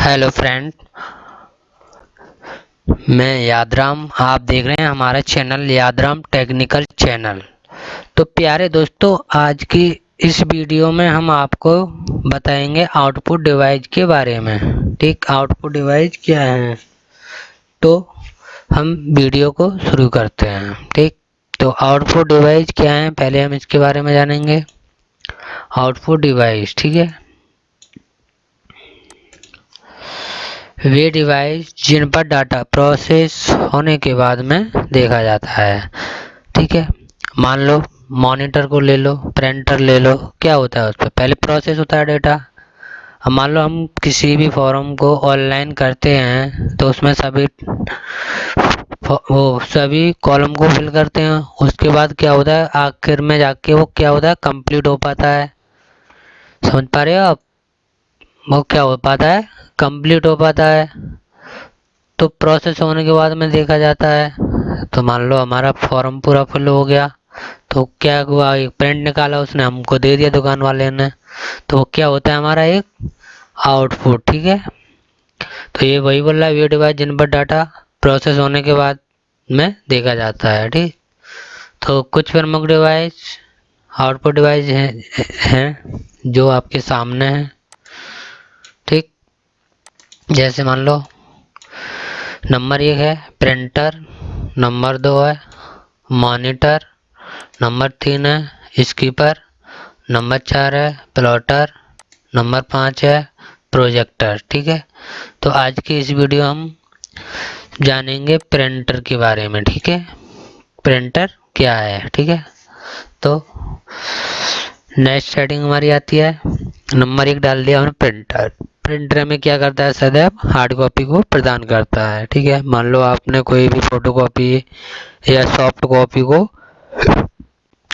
Hello friend, मैं यादराम। आप देख रहे हैं हमारा चैनल यादराम टेक्निकल चैनल। तो प्यारे दोस्तों, आज की इस वीडियो में हम आपको बताएंगे आउटपुट डिवाइस के बारे में। ठीक, आउटपुट डिवाइस क्या है, तो हम वीडियो को शुरू करते हैं। ठीक, तो आउटपुट डिवाइस क्या है, पहले हम इसके बारे में जानेंगे। आउटपुट डिवाइस, ठीक है, वे डिवाइस जिन पर डाटा प्रोसेस होने के बाद में देखा जाता है। ठीक है, मान लो मॉनिटर को ले लो, प्रिंटर ले लो, क्या होता है उस पर पहले प्रोसेस होता है डेटा। अब मान लो हम किसी भी फॉर्म को ऑनलाइन करते हैं तो उसमें सभी कॉलम को फिल करते हैं। उसके बाद क्या होता है, आखिर में जाके वो क्या होता है, कंप्लीट हो पाता है। समझ पा रहे हो आप, वो क्या हो पाता है, कंप्लीट हो पाता है। तो प्रोसेस होने के बाद में देखा जाता है। तो मान लो हमारा फॉर्म पूरा फिल हो गया, तो क्या हुआ, एक प्रिंट निकाला उसने, हमको दे दिया दुकान वाले ने, तो वो क्या होता है, हमारा एक आउटपुट। ठीक है, तो ये वही बोल रहा है, वे डिवाइस जिन पर डाटा प्रोसेस होने के बाद में देखा जाता है। ठीक, तो कुछ प्रमुख डिवाइस आउटपुट डिवाइस हैं जो आपके सामने हैं। ठीक, जैसे मान लो नंबर 1 है प्रिंटर, नंबर 2 है मॉनिटर, नंबर 3 है स्कीपर, नंबर 4 है प्लॉटर, नंबर 5 है प्रोजेक्टर। ठीक है, तो आज की इस वीडियो हम जानेंगे प्रिंटर के बारे में। ठीक है, प्रिंटर क्या है। ठीक है, तो नेक्स्ट सेटिंग हमारी आती है, नंबर 1 डाल दिया हमने प्रिंटर। प्रिंटर में क्या करता है, सदैव हार्ड कॉपी को प्रदान करता है। ठीक है, मान लो आपने कोई भी फोटो कॉपी या सॉफ्ट कॉपी को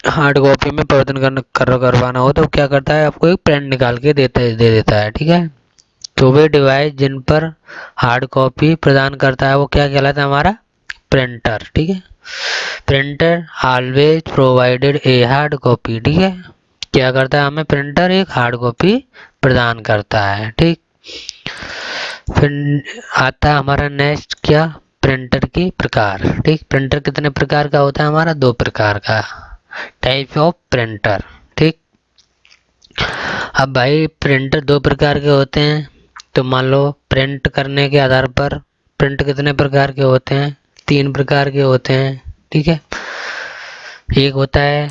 हार्ड कॉपी में परिवर्तन करवाना हो तो क्या करता है, आपको एक प्रिंट निकाल के दे देता है। ठीक है, तो वे डिवाइस जिन पर हार्ड कॉपी प्रदान करता है वो क्या कहलाता है, हमारा प्रिंटर। ठीक है, printer always provided a hard copy. ठीक है, क्या करता है, हमें प्रिंटर एक हार्ड कॉपी प्रदान करता है। ठीक, फिर आता है हमारा नेक्स्ट क्या, प्रिंटर के प्रकार। ठीक, प्रिंटर कितने प्रकार का होता है, हमारा 2 प्रकार का, टाइप ऑफ प्रिंटर। ठीक, अब भाई प्रिंटर 2 प्रकार के होते हैं, तो मान लो प्रिंट करने के आधार पर प्रिंट कितने प्रकार के होते हैं, 3 प्रकार के होते हैं। ठीक है, एक होता है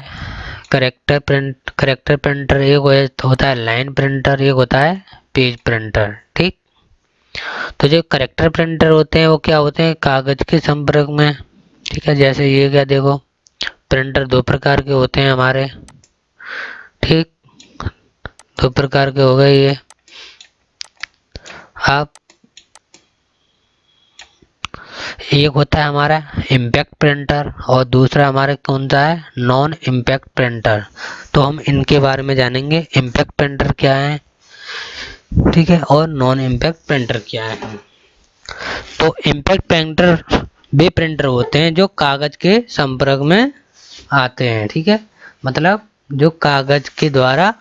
करेक्टर प्रिंटर, एक होता है लाइन प्रिंटर, एक होता है पेज प्रिंटर। ठीक, तो जो करेक्टर प्रिंटर होते हैं वो क्या होते हैं, कागज के संपर्क में। ठीक है, जैसे ये क्या देखो, प्रिंटर 2 प्रकार के होते हैं हमारे। ठीक, 2 प्रकार के हो गए ये। अब एक होता है हमारा इम्पैक्ट प्रिंटर और दूसरा हमारे कौन सा है, नॉन इम्पैक्ट प्रिंटर। तो हम इनके बारे में जानेंगे, इम्पैक्ट प्रिंटर क्या है, ठीक है, और नॉन इम्पैक्ट प्रिंटर क्या है। तो इम्पैक्ट प्रिंटर वे प्रिंटर होते हैं जो कागज के संपर्क में आते हैं। ठीक है, मतलब जो कागज के द्वारा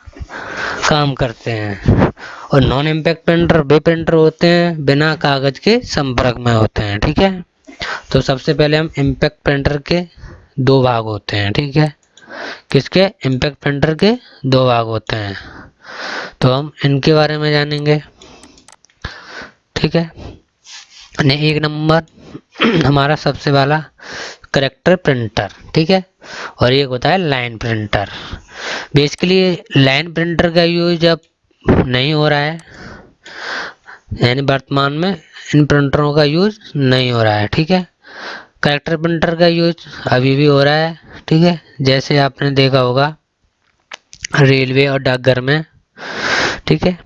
काम करते हैं। और नॉन इम्पैक्ट प्रिंटर वे प्रिंटर होते हैं बिना कागज के संपर्क में होते हैं। ठीक है, तो सबसे पहले हम इम्पैक्ट प्रिंटर के 2 भाग होते हैं। ठीक है, किसके, इम्पैक्ट प्रिंटर के 2 भाग होते हैं, तो हम इनके बारे में जानेंगे। ठीक है, एक नंबर हमारा सबसे वाला करेक्टर प्रिंटर। ठीक है, और एक होता है line printer. Basically line printer का यूज अब नहीं हो रहा है, यानी वर्तमान में इन प्रिंटरों का यूज नहीं हो रहा है। ठीक है, करेक्टर प्रिंटर का यूज अभी भी हो रहा है। ठीक है, जैसे आपने देखा होगा रेलवे और डाकघर में। ठीक है,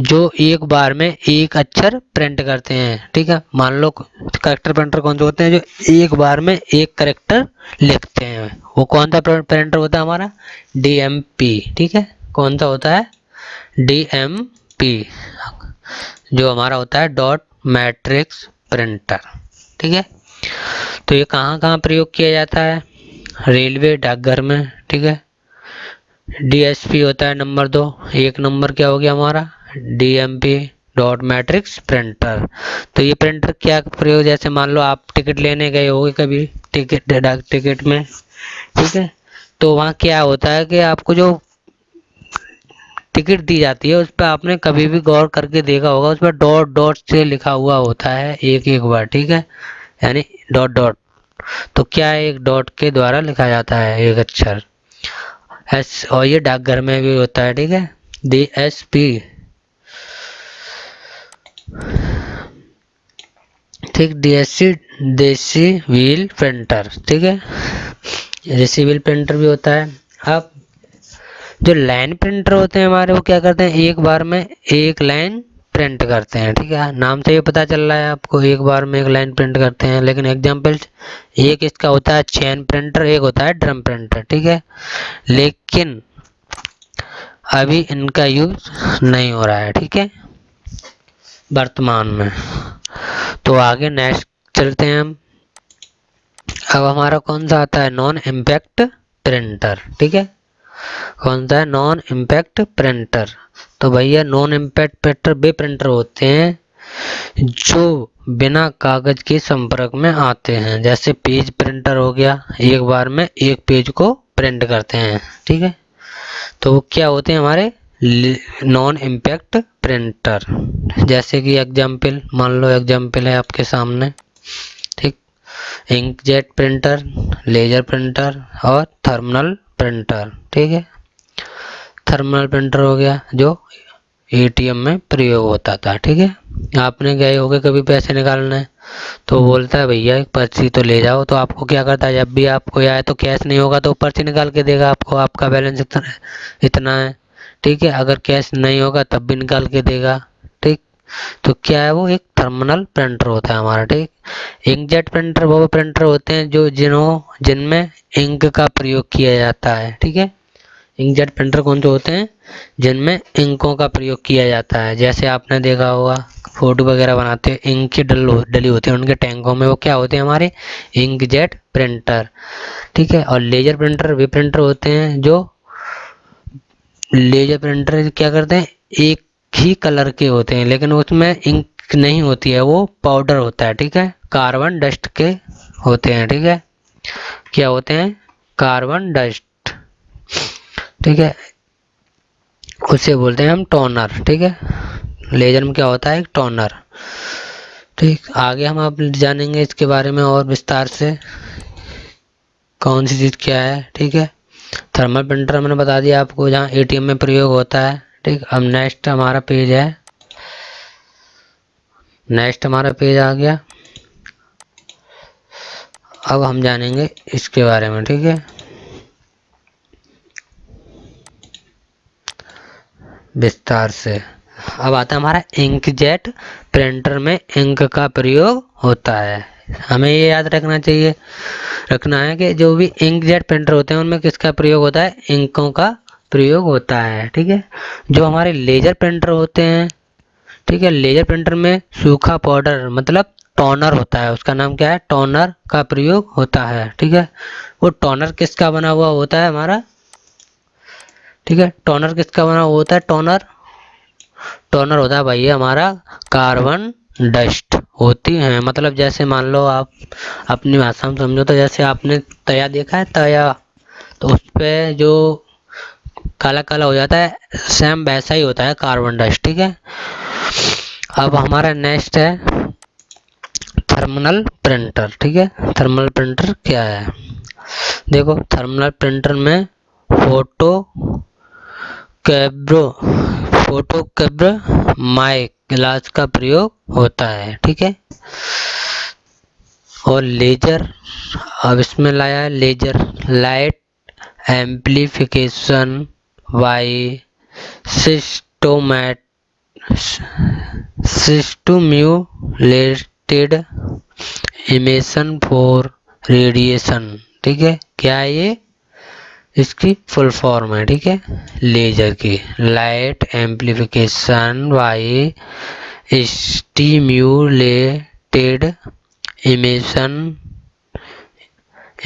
जो एक बार में एक अक्षर प्रिंट करते हैं। ठीक है, मान लो करेक्टर प्रिंटर कौन से होते हैं, जो एक बार में एक करेक्टर लिखते हैं, वो कौन सा प्रिंटर होता है, हमारा डीएमपी। ठीक है, कौन सा होता है, डीएमपी, जो हमारा होता है डॉट मैट्रिक्स प्रिंटर। ठीक है, तो ये कहाँ कहाँ प्रयोग किया जाता है, रेलवे डाकघर में। ठीक है, डीएसपी होता है नंबर 2, एक नंबर क्या हो गया हमारा डीएमपी। Dot matrix printer. तो ये प्रिंटर क्या प्रयोग, जैसे मान लो आप टिकट लेने गए होगे कभी टिकट डाक टिकट में, ठीक है, तो वहाँ क्या होता है कि आपको जो टिकट दी जाती है उस पर आपने कभी भी गौर करके देखा होगा, उस पर डॉट डॉट से लिखा हुआ होता है एक एक बार, ठीक है, यानी डॉट डॉट। तो क्या है, एक डॉट के द्वारा लिखा जाता है एक अक्षर एस, और ये डाकघर में भी होता है, ठीक है, DSP, ठीक, DSC देसी व्हील प्रिंटर, ठीक है, देसी व्हील प्रिंटर भी होता है। अब जो लाइन प्रिंटर होते हैं हमारे, वो क्या करते हैं, एक बार में एक लाइन प्रिंट करते हैं, ठीक है, नाम से ये पता चल रहा है आपको, एक बार में एक लाइन प्रिंट करते हैं। लेकिन एग्जाम्पल, एक इसका होता है चेन प्रिंटर, एक होता है ड्रम प्रिंटर, ठीक है, लेकिन अभी इनका यूज नहीं हो रहा है, ठीक है, वर्तमान में। तो आगे नेक्स्ट चलते हैं हम। अब हमारा कौन सा आता है, नॉन इम्पैक्ट प्रिंटर, ठीक है, कौन सा है, नॉन इम्पैक्ट प्रिंटर। तो भैया नॉन इम्पैक्ट प्रिंटर वे प्रिंटर होते हैं जो बिना कागज के संपर्क में आते हैं, जैसे पेज प्रिंटर हो गया, एक बार में एक पेज को प्रिंट करते हैं, ठीक है, तो वो क्या होते हैं हमारे नॉन इम्पैक्ट प्रिंटर। जैसे कि एग्जाम्पल, मान लो एग्जाम्पल है आपके सामने, ठीक, इंकजेट प्रिंटर, लेजर प्रिंटर और थर्मिनल प्रिंटर, ठीक है, थर्मिनल प्रिंटर हो गया जो ATM में प्रयोग होता था, ठीक है, आपने गए होगे कभी पैसे निकालने, तो बोलता है भैया एक पर्ची तो ले जाओ, तो आपको क्या करता है, जब भी आपको आए तो कैश नहीं होगा तो पर्ची निकाल के देगा आपको, आपका बैलेंस इतना है, ठीक है, अगर कैश नहीं होगा तब भी निकाल के देगा, ठीक। तो क्या है, वो एक थर्मिनल प्रिंटर होता है हमारा, ठीक। इंकजेट प्रिंटर वो प्रिंटर होते हैं जो जिनमें इंक का प्रयोग किया जाता है, ठीक है, इंकजेट प्रिंटर कौन से होते हैं, जिनमें इंकों का प्रयोग किया जाता है, जैसे आपने देखा होगा फोटो वगैरह बनाते हैं, इंक की डली होती है उनके टैंकों में, वो क्या होते हैं हमारे इंकजेट प्रिंटर, ठीक है। और लेजर प्रिंटर वे प्रिंटर होते हैं जो, लेजर प्रिंटर क्या करते हैं, एक ही कलर के होते हैं लेकिन उसमें इंक नहीं होती है, वो पाउडर होता है, ठीक है, कार्बन डस्ट के होते हैं, ठीक है, क्या होते हैं, कार्बन डस्ट, ठीक है, उसे बोलते हैं हम टोनर, ठीक है, लेजर में क्या होता है, एक टोनर, ठीक। आगे हम अब जानेंगे इसके बारे में और विस्तार से, कौन सी चीज़ क्या है, ठीक है। थर्मल प्रिंटर मैंने बता दिया आपको, जहाँ ATM में प्रयोग होता है, ठीक। अब नेक्स्ट हमारा पेज है, नेक्स्ट हमारा पेज आ गया। अब हम जानेंगे इसके बारे में, ठीक है, विस्तार से। अब आता है हमारा इंकजेट प्रिंटर में इंक का प्रयोग होता है। हमें ये याद रखना है कि जो भी इंकजेट प्रिंटर होते हैं उनमें किसका प्रयोग होता है, इंकों का प्रयोग होता है, ठीक है। जो हमारे लेजर प्रिंटर होते हैं, ठीक है, लेजर प्रिंटर में सूखा पाउडर मतलब टोनर होता है, उसका नाम क्या है, टोनर का प्रयोग होता है, ठीक है। वो टोनर किसका बना हुआ होता है हमारा, ठीक है, टोनर किसका बना हुआ होता है, टोनर टोनर होता है भाई हमारा कार्बन डस्ट होती है, मतलब जैसे मान लो आप अपनी भाषा में समझो तो जैसे आपने तया देखा है, तया, तो उस पर जो काला काला हो जाता है, सेम वैसा ही होता है कार्बन डस्ट, ठीक है। अब हमारा नेक्स्ट है थर्मिनल प्रिंटर, ठीक है, थर्मल प्रिंटर क्या है, देखो थर्मिनल प्रिंटर में फोटो कैब्रो फोटो कैब्र माइक ग्लास का प्रयोग होता है, ठीक है। और लेजर, अब इसमें लाया है laser, light amplification by stimulated emission for radiation, ठीक है, क्या है ये, इसकी फुल फॉर्म है, ठीक है, लेजर की, light amplification by stimulated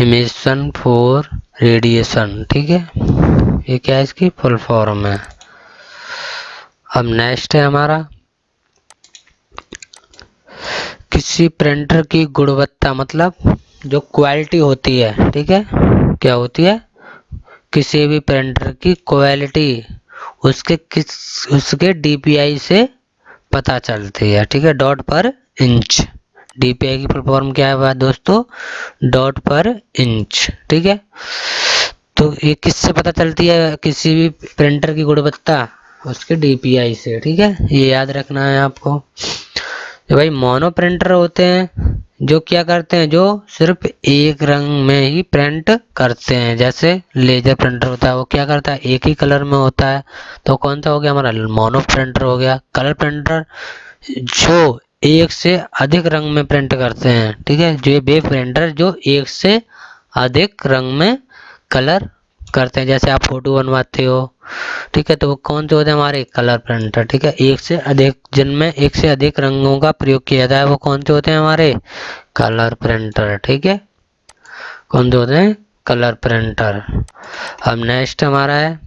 emission for radiation, ठीक है, ये क्या है, इसकी फुल फॉर्म है। अब नेक्स्ट है हमारा किसी प्रिंटर की गुणवत्ता मतलब जो क्वालिटी होती है, ठीक है, क्या होती है, किसी भी प्रिंटर की क्वालिटी उसके डीपीआई से पता चलती है, ठीक है, डॉट पर इंच। डीपीआई की फुल फॉर्म क्या है दोस्तों, डॉट पर इंच, ठीक है। तो ये किससे पता चलती है किसी भी प्रिंटर की गुणवत्ता, उसके डीपीआई से, ठीक है, ये याद रखना है आपको। तो भाई मोनो प्रिंटर होते हैं जो क्या करते हैं, जो सिर्फ एक रंग में ही प्रिंट करते हैं। जैसे लेजर प्रिंटर होता है, वो क्या करता है, एक ही कलर में होता है। तो कौन सा हो गया हमारा, मोनो प्रिंटर हो गया। कलर प्रिंटर जो एक से अधिक रंग में प्रिंट करते हैं, ठीक है, जो वे प्रिंटर जो एक से अधिक रंग में कलर करते हैं। जैसे आप फोटो बनवाते हो, ठीक है, तो वो कौन से होते हैं हमारे, कलर प्रिंटर, ठीक है। एक से अधिक, जिनमें एक से अधिक रंगों का प्रयोग किया जाता है, वो कौन से होते हैं हमारे, कलर प्रिंटर, ठीक है। कौन से होते हैं, कलर प्रिंटर। अब नेक्स्ट हमारा है,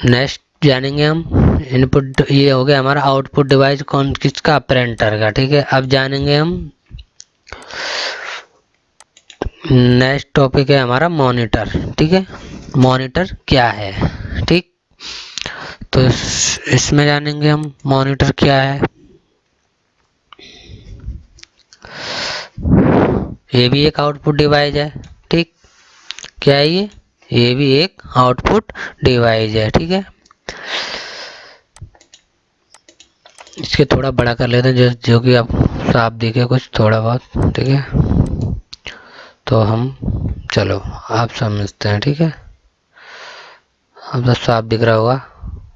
नेक्स्ट जानेंगे हम इनपुट, ये हो गया हमारा आउटपुट डिवाइस कौन किसका, प्रिंटर का, ठीक है। अब जानेंगे हम नेक्स्ट टॉपिक है हमारा मॉनिटर, ठीक है। मॉनिटर क्या है, ठीक, तो इसमें जानेंगे हम मॉनिटर क्या है। ये भी एक आउटपुट डिवाइस है, ठीक, क्या है ये भी एक आउटपुट डिवाइस है, ठीक है। इसके थोड़ा बड़ा कर लेते हैं जो कि आप साफ दिखे कुछ थोड़ा बहुत, ठीक है। तो हम चलो आप समझते हैं, ठीक है, अब तो साफ दिख रहा होगा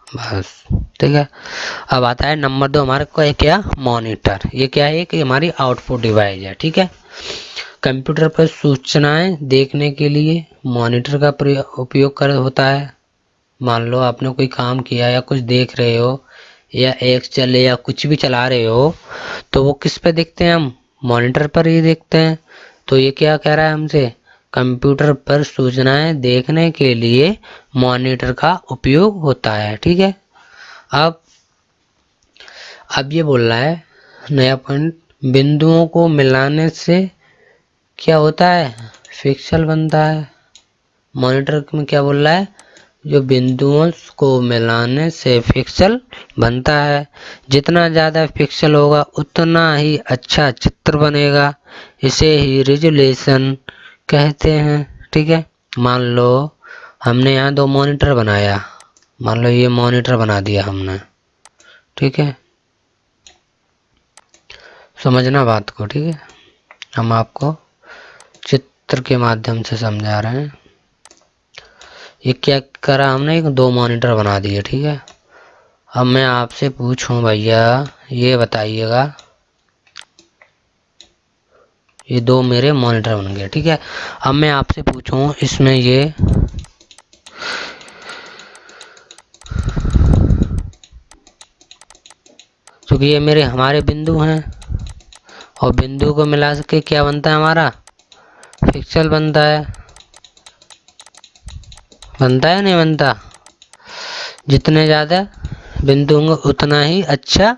बस, ठीक है। अब आता है नंबर 2 हमारे को है क्या, मॉनिटर। ये क्या है कि हमारी आउटपुट डिवाइस है, ठीक है। कंप्यूटर पर सूचनाएं देखने के लिए मॉनिटर का उपयोग कर होता है। मान लो आपने कोई काम किया या कुछ देख रहे हो या एक्सेल या कुछ भी चला रहे हो, तो वो किस पे देखते हैं हम, मॉनिटर पर ही देखते हैं। तो ये क्या कह रहा है हमसे, कंप्यूटर पर सूचनाएं देखने के लिए मॉनिटर का उपयोग होता है, ठीक है। अब ये बोल रहा है नया पॉइंट, बिंदुओं को मिलाने से क्या होता है, पिक्सल बनता है। मॉनिटर में क्या बोल रहा है, जो बिंदुओं को मिलाने से पिक्सल बनता है। जितना ज़्यादा पिक्सल होगा उतना ही अच्छा चित्र बनेगा। इसे ही रिजोल्यूशन कहते हैं, ठीक है। मान लो हमने यहाँ 2 मॉनिटर बनाया, मान लो ये मॉनिटर बना दिया हमने, ठीक है, समझना बात को, ठीक है। हम आपको चित्र के माध्यम से समझा रहे हैं। ये क्या करा हमने, 2 मॉनिटर बना दिए, ठीक है। अब मैं आपसे पूछूं भैया, ये बताइएगा, ये 2 मेरे मॉनिटर बन गए, ठीक है। अब मैं आपसे पूछूं इसमें ये क्योंकि ये मेरे हमारे बिंदु हैं और बिंदु को मिला के क्या बनता है हमारा, पिक्सल बनता है। बनता है नहीं बनता, जितने ज़्यादा बिंदु होंगे उतना ही अच्छा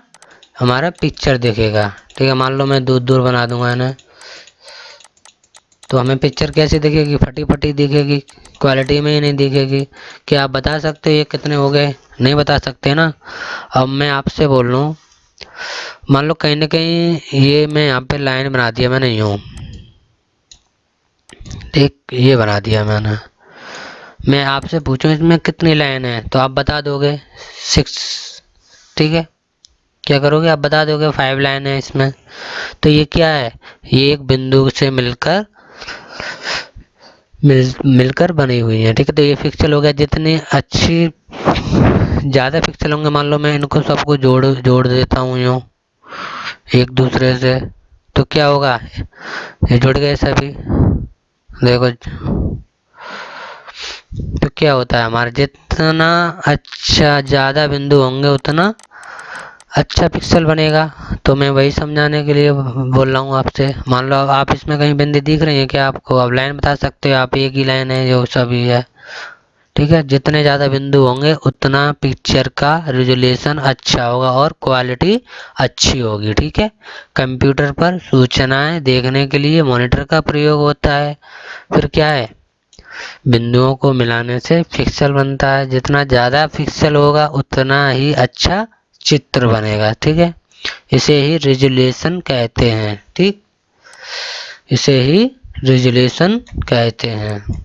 हमारा पिक्चर दिखेगा, ठीक है। मान लो मैं दूर दूर बना दूंगा इन्हें, तो हमें पिक्चर कैसे दिखेगी, फटी फटी दिखेगी, क्वालिटी में ही नहीं दिखेगी। क्या आप बता सकते हो ये कितने हो गए, नहीं बता सकते ना। अब मैं आपसे बोल रहा हूँ, मान लो कहीं ना कहीं ये मैं यहाँ पे लाइन बना दिया मैंने यूँ, ठीक, ये बना दिया मैंने। मैं आपसे पूछूं इसमें कितनी लाइन है, तो आप बता दोगे 6, ठीक है। क्या करोगे, आप बता दोगे 5 लाइन है इसमें। तो ये क्या है, ये एक बिंदु से मिलकर बनी हुई है, ठीक है। तो ये पिक्सल हो गया, जितनी अच्छी ज़्यादा पिक्सल होंगे, मान लो मैं इनको सबको जोड़ देता हूँ यूँ एक दूसरे से, तो क्या होगा, ये जुड़ गए सभी, देखो। तो क्या होता है हमारा, जितना अच्छा ज़्यादा बिंदु होंगे उतना अच्छा पिक्सल बनेगा। तो मैं वही समझाने के लिए बोल रहा हूँ आपसे। मान लो आप इसमें कहीं बिंदु दिख रही है क्या आपको, आप लाइन बता सकते हो, आप एक ही लाइन है जो सभी है, ठीक है, जितने ज़्यादा बिंदु होंगे उतना पिक्चर का रिजोल्यूशन अच्छा होगा और क्वालिटी अच्छी होगी। ठीक है, कंप्यूटर पर सूचनाएं देखने के लिए मॉनिटर का प्रयोग होता है। फिर क्या है, बिंदुओं को मिलाने से पिक्सल बनता है, जितना ज़्यादा पिक्सल होगा उतना ही अच्छा चित्र बनेगा। ठीक है, इसे ही रिजोल्यूशन कहते हैं। ठीक, इसे ही रिजोल्यूशन कहते हैं।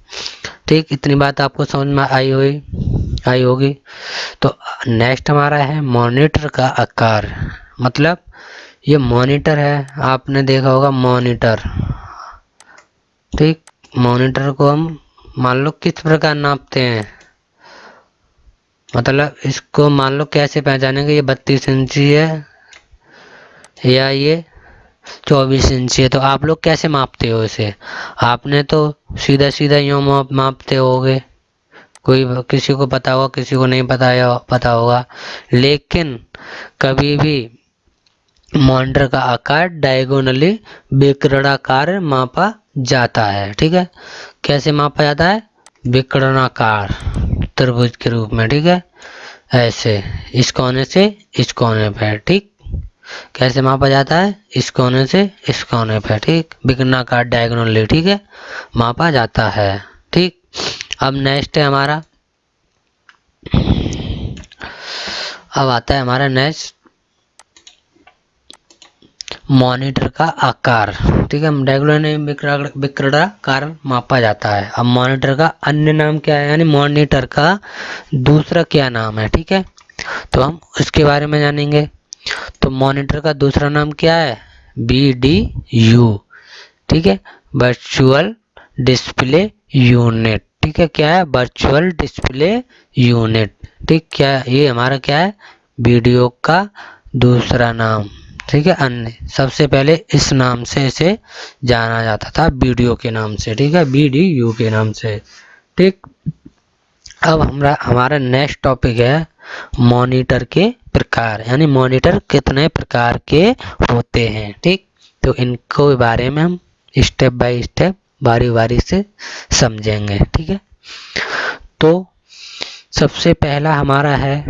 ठीक, इतनी बात आपको समझ में आई होगी। तो नेक्स्ट हमारा है मॉनिटर का आकार। मतलब ये मॉनिटर है, आपने देखा होगा मॉनिटर। ठीक, मॉनिटर को हम मान लो किस प्रकार नापते हैं, मतलब इसको मान लो कैसे पहचानेंगे, ये 32 इंची है या ये 24 इंची है, तो आप लोग कैसे मापते हो इसे? आपने तो सीधा सीधा यूँ मापते होगे, कोई किसी को पता होगा, किसी को नहीं पता होगा। लेकिन कभी भी मॉनिटर का आकार डायगोनली विकर्णाकार मापा जाता है। ठीक है, कैसे मापा जाता है? विकर्णाकार त्रिभुज के रूप में। ठीक है, ऐसे इस कोने से इस कोने पे। ठीक, कैसे मापा जाता है? इस कोने से इस कोने पे। ठीक, विकर्णाकार डायगोनली। ठीक है, मापा जाता है। ठीक, अब नेक्स्ट है हमारा, अब आता है हमारा नेक्स्ट मॉनिटर का आकार। ठीक है, डायगोनल विकर्णाकार मापा जाता है। अब मॉनिटर का अन्य नाम क्या है, यानी मॉनिटर का दूसरा क्या नाम है? ठीक है, तो हम उसके बारे में जानेंगे। तो मॉनिटर का दूसरा नाम क्या है? BDU। ठीक है, वर्चुअल डिस्प्ले यूनिट। ठीक है, क्या है? Virtual display unit. ठीक, क्या ये हमारा क्या है? वीडियो का दूसरा नाम। ठीक है, अन्य सबसे पहले इस नाम से इसे जाना जाता था, वीडियो के नाम से। ठीक है, BDU के नाम से। ठीक, अब हमारा नेक्स्ट टॉपिक है मॉनिटर के प्रकार, यानी मॉनिटर कितने प्रकार के होते हैं। ठीक, तो इनको बारे में हम स्टेप बाय स्टेप बारी बारी से समझेंगे। ठीक है, तो सबसे पहला हमारा है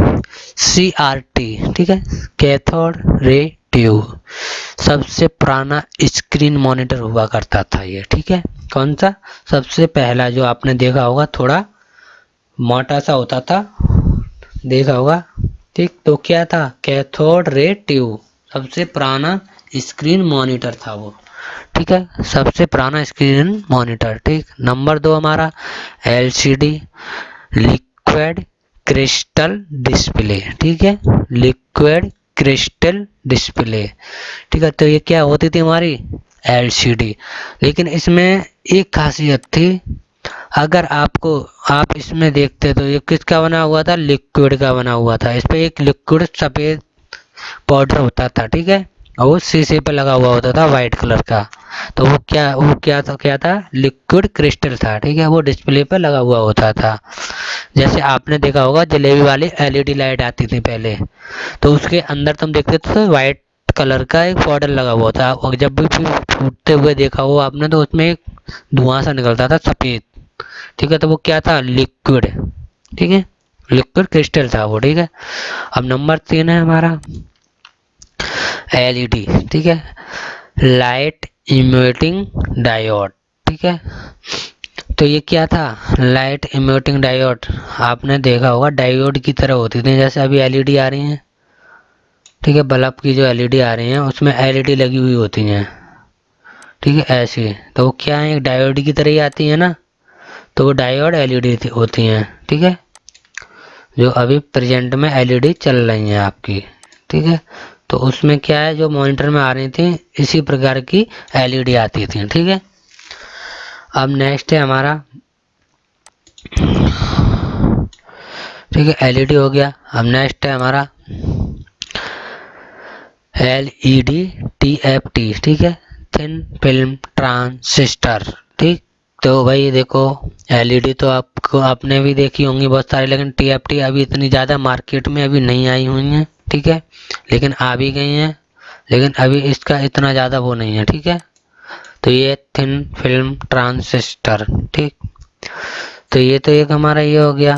CRT। ठीक है, कैथोड रे ट्यूब। सबसे पुराना स्क्रीन मॉनिटर हुआ करता था ये। ठीक है, कौन सा? सबसे पहला जो आपने देखा होगा, थोड़ा मोटा सा होता था, देखा होगा। ठीक, तो क्या था? कैथोड रे ट्यूब सबसे पुराना स्क्रीन मॉनिटर था वो। ठीक है, सबसे पुराना स्क्रीन मॉनिटर। ठीक, नंबर 2 हमारा LCD, लिक्विड क्रिस्टल डिस्प्ले। ठीक है, लिक्विड क्रिस्टल डिस्प्ले। ठीक है, तो ये क्या होती थी हमारी? LCD। लेकिन इसमें एक खासियत थी, अगर आप इसमें देखते तो ये किसका बना हुआ था? लिक्विड का बना हुआ था। इस पे एक लिक्विड सफेद पाउडर होता था। ठीक है, और वो शीशे पे लगा हुआ होता था वाइट कलर का। तो वो क्या था? लिक्विड क्रिस्टल था। ठीक है, वो डिस्प्ले पे लगा हुआ होता था। जैसे आपने देखा होगा जलेबी वाली LED लाइट आती थी पहले, तो उसके अंदर तुम देखते थे तो वाइट कलर का एक पाउडर लगा हुआ था, और जब भी फूटते हुए देखा हो आपने तो उसमें एक धुआं सा निकलता था सफेद। ठीक है, तो वो क्या था? लिक्विड। ठीक है, लिक्विड क्रिस्टल था वो। ठीक है, अब नंबर 3 है हमारा LED। ठीक है, लाइट इमिटिंग डायोड। ठीक है, तो ये क्या था? Light emitting diode. आपने देखा होगा डायोड की तरह होती थी, जैसे अभी LED आ रही हैं। ठीक है, बल्ब की जो LED आ रही हैं उसमें LED लगी हुई होती हैं। ठीक है, ऐसी तो वो क्या है? एक डायोड की तरह ही आती है ना, तो वो डायोड LED होती हैं। ठीक है, जो अभी प्रेजेंट में LED चल रही हैं आपकी। ठीक है, तो उसमें क्या है, जो मॉनिटर में आ रही थी इसी प्रकार की LED आती थी। ठीक है, अब नेक्स्ट है हमारा, ठीक है LED हो गया। अब नेक्स्ट है हमारा LED TFT। ठीक है, थिन फिल्म ट्रांजिस्टर। ठीक, तो भाई देखो LED तो आपने भी देखी होंगी बहुत सारी, लेकिन TFT अभी इतनी ज़्यादा मार्केट में अभी नहीं आई हुई हैं। ठीक है, लेकिन आ भी गई हैं, लेकिन अभी इसका इतना ज़्यादा वो नहीं है। ठीक है, तो ये थिन फिल्म ट्रांजिस्टर। ठीक, तो ये तो एक हमारा ये हो गया।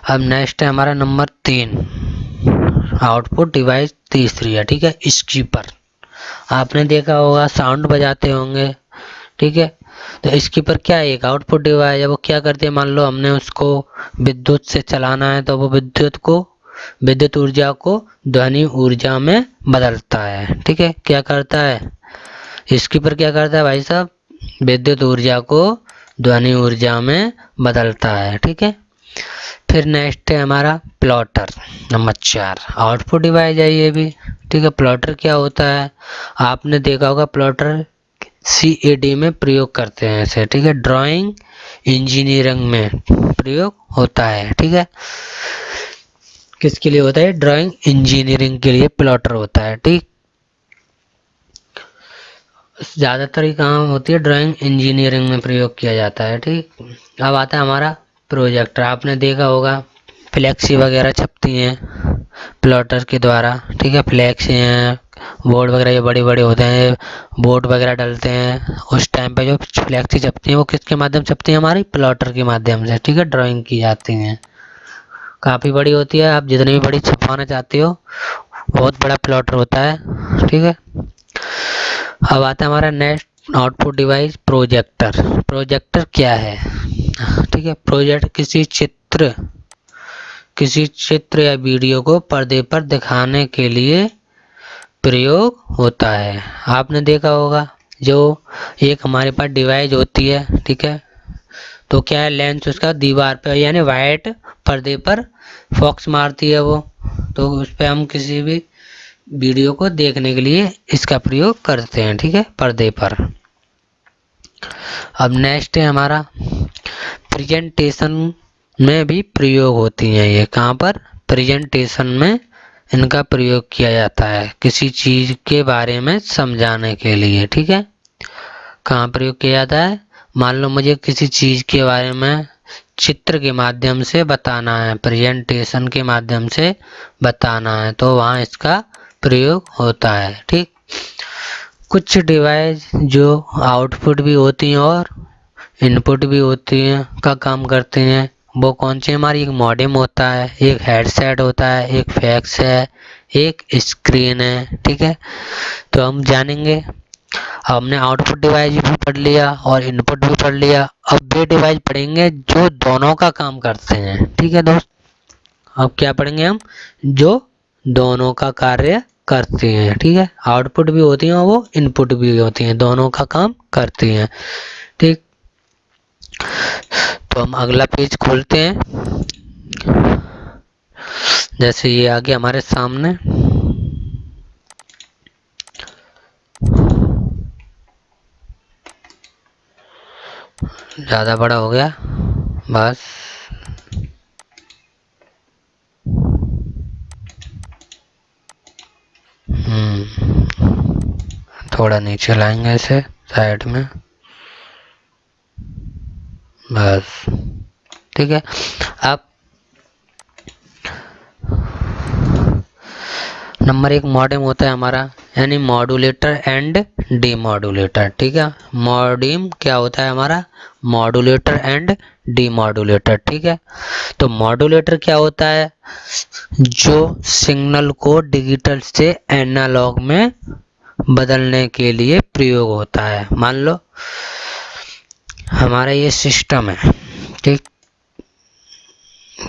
अब नेक्स्ट है हमारा नंबर 3, आउटपुट डिवाइस तीसरी है, ठीक है, स्कीपर। आपने देखा होगा साउंड बजाते होंगे, ठीक है। तो स्कीपर क्या है, एक आउटपुट डिवाइस है। वो क्या करती है, मान लो हमने उसको विद्युत से चलाना है तो वो विद्युत ऊर्जा को ध्वनि ऊर्जा में बदलता है, ठीक है। क्या करता है स्कीपर, क्या करता है भाई साहब, विद्युत ऊर्जा को ध्वनि ऊर्जा में बदलता है, ठीक है। फिर नेक्स्ट है हमारा प्लॉटर नंबर 4, आउटपुट डिवाइस है ये भी, ठीक है। प्लॉटर क्या होता है, आपने देखा होगा प्लॉटर CAD में प्रयोग करते हैं इसे, ठीक है। ड्राइंग इंजीनियरिंग में प्रयोग होता है, ठीक है। किसके लिए होता है, ड्राइंग इंजीनियरिंग के लिए प्लॉटर होता है, ठीक। ज़्यादातर ये काम होती है ड्राइंग इंजीनियरिंग में प्रयोग किया जाता है, ठीक। अब आता है हमारा प्रोजेक्टर। आपने देखा होगा फ्लैक्सी वगैरह छपती हैं प्लॉटर के द्वारा, ठीक है। फ्लैक्सी हैं, बोर्ड वगैरह ये बड़े बड़े होते हैं, बोर्ड वगैरह डलते हैं, उस टाइम पे जो फ्लैक्सी छपती हैं वो किसके माध्यम से छपती हैं, हमारी प्लॉटर के माध्यम से, ठीक है। ड्राइंग की जाती हैं, काफ़ी बड़ी होती है। आप जितनी भी बड़ी छपवाना चाहते हो बहुत बड़ा प्लॉटर होता है, ठीक है। अब आता है हमारा next output device projector. Projector क्या है, ठीक है। प्रोजेक्ट किसी चित्र या वीडियो को पर्दे पर दिखाने के लिए प्रयोग होता है। आपने देखा होगा जो एक हमारे पास डिवाइस होती है, ठीक है, तो क्या है लेंस उसका दीवार पर यानी वाइट पर्दे पर फोकस मारती है वो, तो उस पर हम किसी भी वीडियो को देखने के लिए इसका प्रयोग करते हैं, ठीक है, पर्दे पर। अब नेक्स्ट है हमारा प्रेजेंटेशन में भी प्रयोग होती हैं ये, कहाँ पर, प्रेजेंटेशन में इनका प्रयोग किया जाता है किसी चीज़ के बारे में समझाने के लिए, ठीक है। कहाँ प्रयोग किया जाता है, मान लो मुझे किसी चीज़ के बारे में चित्र के माध्यम से बताना है, प्रेजेंटेशन के माध्यम से बताना है, तो वहाँ इसका प्रयोग होता है, ठीक। कुछ डिवाइस जो आउटपुट भी होती हैं और इनपुट भी होती हैं का काम करते हैं, वो कौन सी, हमारी एक मॉडेम होता है, एक हेडसेट होता है, एक फैक्स है, एक स्क्रीन है, ठीक है। तो हम जानेंगे, हमने आउटपुट डिवाइस भी पढ़ लिया और इनपुट भी पढ़ लिया। अब वे डिवाइस पढ़ेंगे जो दोनों का काम करते हैं, ठीक है दोस्त। अब क्या पढ़ेंगे हम, जो दोनों का कार्य करती हैं, ठीक है। आउटपुट भी होती हैं और वो इनपुट भी होती हैं, दोनों का काम करती हैं, ठीक। तो हम अगला पेज खोलते हैं, जैसे ये आ गया हमारे सामने। ज़्यादा बड़ा हो गया बस, थोड़ा नीचे लाएंगे इसे साइड में, बस, ठीक है। अब नंबर 1 मॉडेम होता है हमारा, यानी मॉड्यूलेटर एंड डीमॉड्यूलेटर, ठीक है। मॉडेम क्या होता है हमारा, मॉड्यूलेटर एंड डीमॉड्यूलेटर, ठीक है। तो मॉड्यूलेटर क्या होता है, जो सिग्नल को डिजिटल से एनालॉग में बदलने के लिए प्रयोग होता है। मान लो हमारा ये सिस्टम है, ठीक,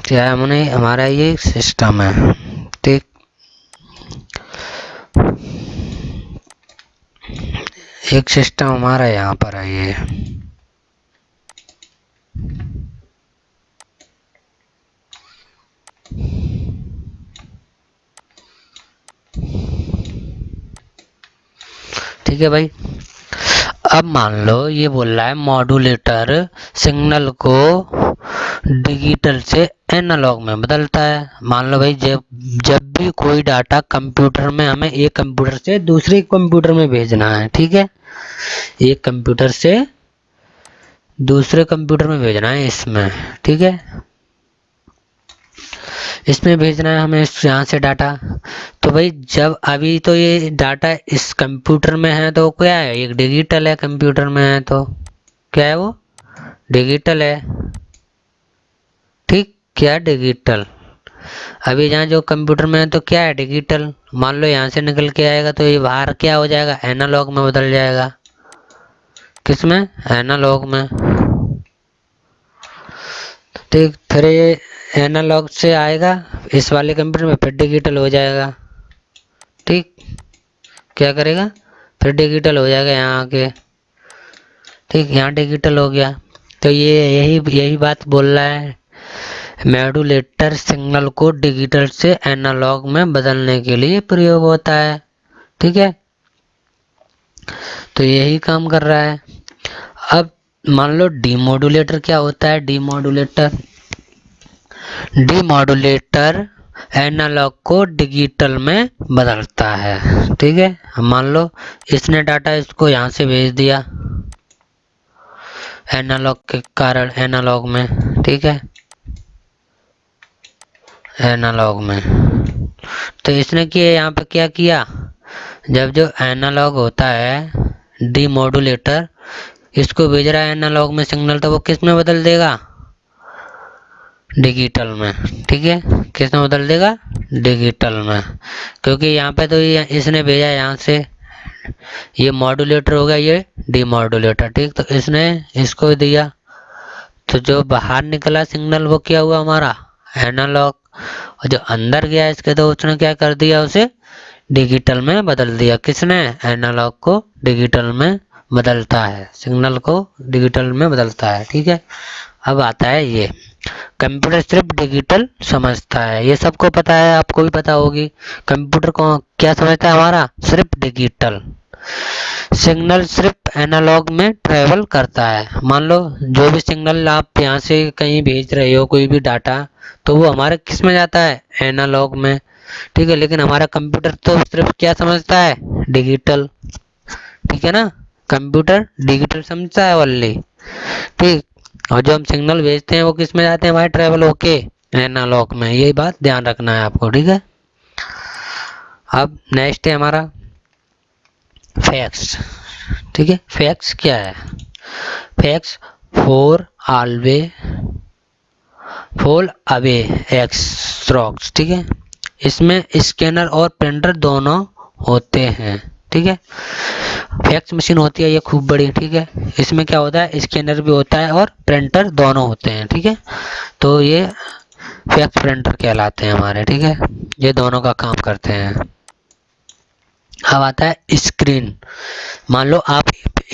क्या हमने, हमारा ये सिस्टम है, ठीक। एक सिस्टम हमारा यहाँ पर है ये, ठीक है भाई। अब मान लो ये बोल रहा है मॉड्यूलेटर सिग्नल को डिजिटल से एनालॉग में बदलता है। मान लो भाई जब भी कोई डाटा कंप्यूटर में, हमें एक कंप्यूटर से दूसरे कंप्यूटर में भेजना है, ठीक है, एक कंप्यूटर से दूसरे कंप्यूटर में भेजना है इसमें, ठीक है, इसमें भेजना है हमें यहाँ से डाटा। तो भाई जब अभी तो ये डाटा इस कंप्यूटर में है तो क्या है, एक डिजिटल है, कंप्यूटर में है तो क्या है वो डिजिटल है, ठीक, क्या डिजिटल। अभी यहाँ जो कंप्यूटर में है तो क्या है डिजिटल। मान लो यहाँ से निकल के आएगा तो ये बाहर क्या हो जाएगा, एनालॉग में बदल जाएगा। किसमें, एनालॉग में, ठीक। फिर ये एनालॉग से आएगा इस वाले कंप्यूटर में, फिर डिजिटल हो जाएगा, ठीक। क्या करेगा, फिर डिजिटल हो जाएगा यहाँ आके, ठीक। यहाँ डिजिटल हो गया। तो ये यही बात बोल रहा है, मॉड्यूलेटर सिग्नल को डिजिटल से एनालॉग में बदलने के लिए प्रयोग होता है, ठीक है। तो यही काम कर रहा है। अब मान लो डीमॉड्यूलेटर क्या होता है, डीमॉड्यूलेटर एनालॉग को डिजिटल में बदलता है, ठीक है। मान लो इसने डाटा इसको यहाँ से भेज दिया एनालॉग के कारण, एनालॉग में, ठीक है, एनालॉग में। तो इसने किया यहाँ पे क्या किया, जब जो एनालॉग होता है डीमॉड्यूलेटर इसको भेज रहा है एनालॉग में सिग्नल, तो वो किस में बदल देगा, डिजिटल में, ठीक है। किस में बदल देगा, डिजिटल में। क्योंकि यहाँ पे तो ये इसने भेजा यहाँ से, ये मॉड्यूलेटर हो गया, ये डीमॉड्यूलेटर, ठीक। तो इसने इसको दिया, तो जो बाहर निकला सिग्नल वो क्या हुआ हमारा, एनालॉग। और जो अंदर गया इसके तो उसने क्या कर दिया, उसे डिजिटल में बदल दिया। किसने, एनालॉग को डिजिटल में बदलता है, सिग्नल को डिजिटल में बदलता है, ठीक है। अब आता है ये, कंप्यूटर सिर्फ डिजिटल समझता है, ये सबको पता है, आपको भी पता होगी। कंप्यूटर को क्या समझता है हमारा, सिर्फ डिजिटल। सिग्नल सिर्फ एनालॉग में ट्रेवल करता है। मान लो जो भी सिग्नल आप यहाँ से कहीं भेज रहे हो, कोई भी डाटा, तो वो हमारे किस में जाता है, एनालॉग में, ठीक है। लेकिन हमारा कंप्यूटर तो सिर्फ क्या समझता है, डिजिटल, ठीक है ना। कंप्यूटर डिजिटल समझता है ओनली, ठीक। और जो हम सिग्नल भेजते हैं वो किस में जाते हैं हमारे, ट्रेवल होके एनालॉग में। यही बात ध्यान रखना है आपको, ठीक है। अब नेक्स्ट है हमारा फैक्स, ठीक है। फैक्स क्या है, फैक्स फोर अवे एक्सरॉक्स, ठीक है। इसमें स्कैनर और प्रिंटर दोनों होते हैं, ठीक है। फैक्स मशीन होती है ये खूब बड़ी, ठीक है। इसमें क्या होता है, स्कैनर भी होता है और प्रिंटर दोनों होते हैं, ठीक है। तो ये फैक्स प्रिंटर कहलाते हैं हमारे, ठीक है। ये दोनों का काम करते हैं। अब आता है स्क्रीन। मान लो आप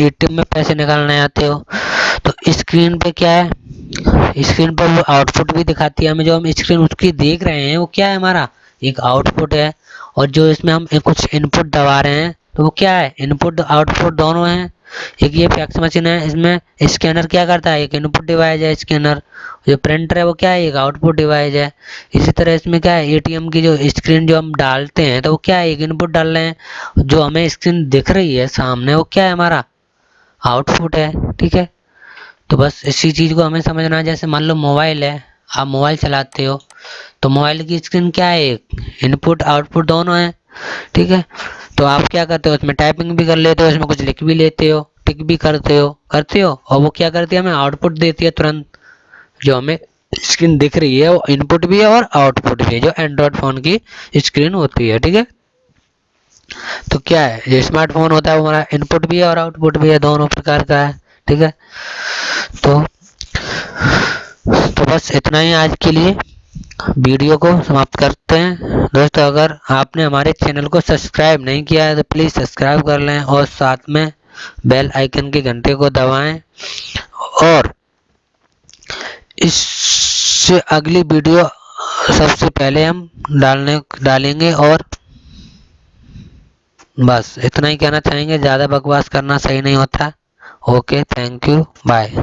एटीएम में पैसे निकालने आते हो, तो स्क्रीन पे क्या है, स्क्रीन पर वो आउटपुट भी दिखाती है हमें, जो हम स्क्रीन उसकी देख रहे हैं वो क्या है हमारा, एक आउटपुट है। और जो इसमें हम कुछ इनपुट दबा रहे हैं तो वो क्या है, इनपुट आउटपुट दोनों हैं। एक ये फैक्स मशीन है, इसमें स्कैनर क्या करता है, एक इनपुट डिवाइस है स्कैनर। जो प्रिंटर है वो क्या है, एक आउटपुट डिवाइस है। इसी तरह इसमें क्या है, एटीएम की जो स्क्रीन जो हम डालते हैं तो वो क्या है, एक इनपुट डाल रहे हैं, जो हमें स्क्रीन दिख रही है सामने वो क्या है हमारा, आउटपुट है, ठीक है। तो बस इसी चीज़ को हमें समझना है। जैसे मान लो मोबाइल है, आप मोबाइल चलाते हो, तो मोबाइल की स्क्रीन क्या है, एक इनपुट आउटपुट दोनों है, ठीक है। तो आप क्या करते हो, उसमें टाइपिंग भी कर लेते हो, इसमें कुछ लिख भी लेते हो, टिक भी करते हो और वो क्या करती है, हमें आउटपुट देती है तुरंत। जो हमें स्क्रीन दिख रही है वो इनपुट भी है और आउटपुट भी है, जो एंड्रॉयड फ़ोन की स्क्रीन होती है, ठीक है। तो क्या है, जो स्मार्टफोन होता है वो हमारा इनपुट भी है और आउटपुट भी है, दोनों प्रकार का है, ठीक है। तो बस इतना ही आज के लिए, वीडियो को समाप्त करते हैं। दोस्तों अगर आपने हमारे चैनल को सब्सक्राइब नहीं किया है तो प्लीज़ सब्सक्राइब कर लें और साथ में बेल आइकन के घंटे को दबाएं। और इससे अगली वीडियो सबसे पहले हम डालेंगे। और बस इतना ही कहना चाहेंगे, ज़्यादा बकवास करना सही नहीं होता। Okay, thank you, bye.